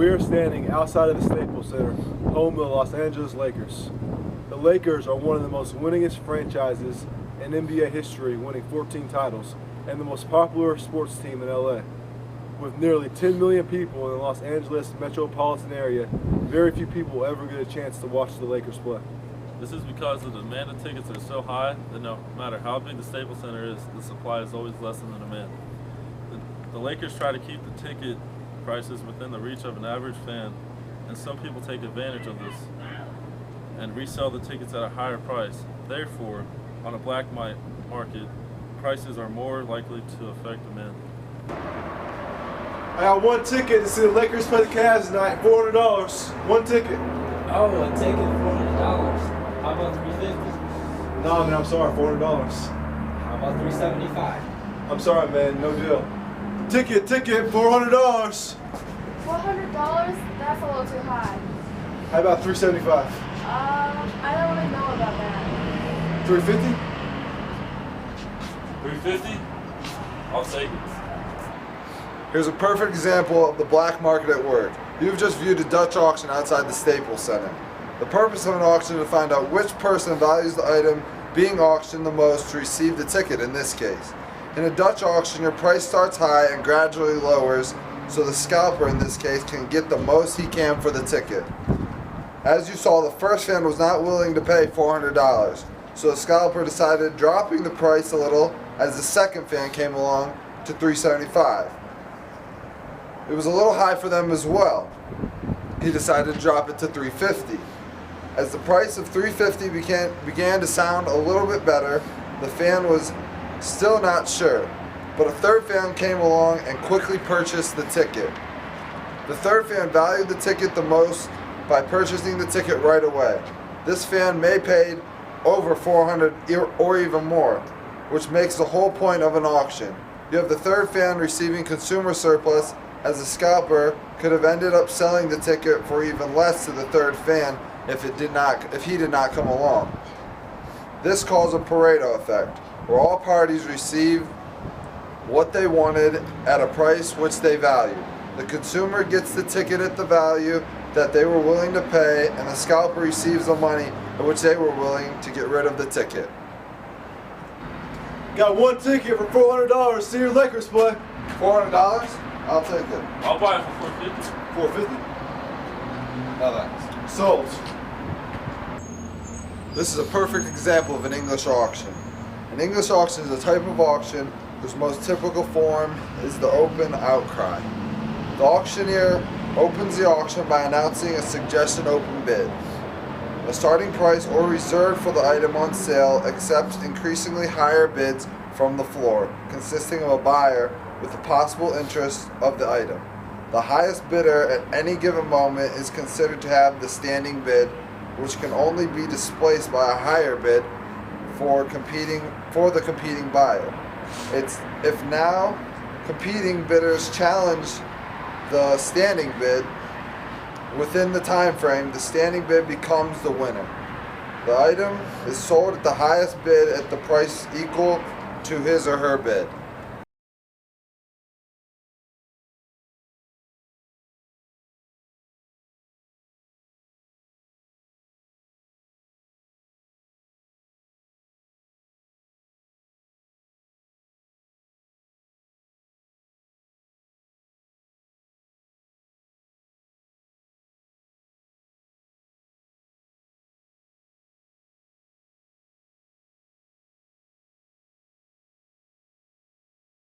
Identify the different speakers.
Speaker 1: We are standing outside of the Staples Center, home of the Los Angeles Lakers. The Lakers are one of the most winningest franchises in NBA history, winning 14 titles, and the most popular sports team in LA. With nearly 10 million people in the Los Angeles metropolitan area, very few people will ever get a chance to watch the Lakers play.
Speaker 2: This is because the demand of tickets are so high that no matter how big the Staples Center is, the supply is always less than the demand. The Lakers try to keep the ticket prices within the reach of an average fan, and some people take advantage of this and resell the tickets at a higher price. Therefore, on a black market, prices are more likely to affect demand.
Speaker 1: I got one ticket to see the Lakers play the Cavs tonight, $400. One ticket.
Speaker 3: Oh, a ticket, $400. How about $350?
Speaker 1: No, man, I'm sorry, $400.
Speaker 3: How about $375?
Speaker 1: I'm sorry, man, no deal. Ticket, $400.
Speaker 4: $400? That's a little too high.
Speaker 1: How about $375?
Speaker 4: I don't really know about that.
Speaker 1: $350?
Speaker 2: $350? I'll take it.
Speaker 5: Here's a perfect example of the black market at work. You've just viewed a Dutch auction outside the Staples Center. The purpose of an auction is to find out which person values the item being auctioned the most to receive the ticket in this case. In a Dutch auction, your price starts high and gradually lowers, so the scalper in this case can get the most he can for the ticket. As you saw, the first fan was not willing to pay $400, so the scalper decided dropping the price a little as the second fan came along to $375. It was a little high for them as well. He decided to drop it to $350. As the price of $350 began to sound a little bit better, the fan was still not sure, but a third fan came along and quickly purchased the ticket. The third fan valued the ticket the most by purchasing the ticket right away. This fan may paid over $400 or even more, which makes the whole point of an auction. You have the third fan receiving consumer surplus, as the scalper could have ended up selling the ticket for even less to the third fan if he did not come along. This caused a Pareto effect, where all parties received what they wanted at a price which they valued. The consumer gets the ticket at the value that they were willing to pay, and the scalper receives the money at which they were willing to get rid of the ticket.
Speaker 1: Got one ticket for $400. See your Lakers play.
Speaker 5: $400? I'll take it.
Speaker 2: I'll buy it for $450.
Speaker 1: $450.
Speaker 5: No thanks.
Speaker 1: Sold.
Speaker 5: This is a perfect example of an English auction. An English auction is a type of auction whose most typical form is the open outcry. The auctioneer opens the auction by announcing a suggested open bid. A starting price or reserve for the item on sale accepts increasingly higher bids from the floor, consisting of a buyer with the possible interest of the item. The highest bidder at any given moment is considered to have the standing bid, which can only be displaced by a higher bid for the competing buyer. If now competing bidders challenge the standing bid within the time frame, the standing bid becomes the winner. The item is sold at the highest bid at the price equal to his or her bid.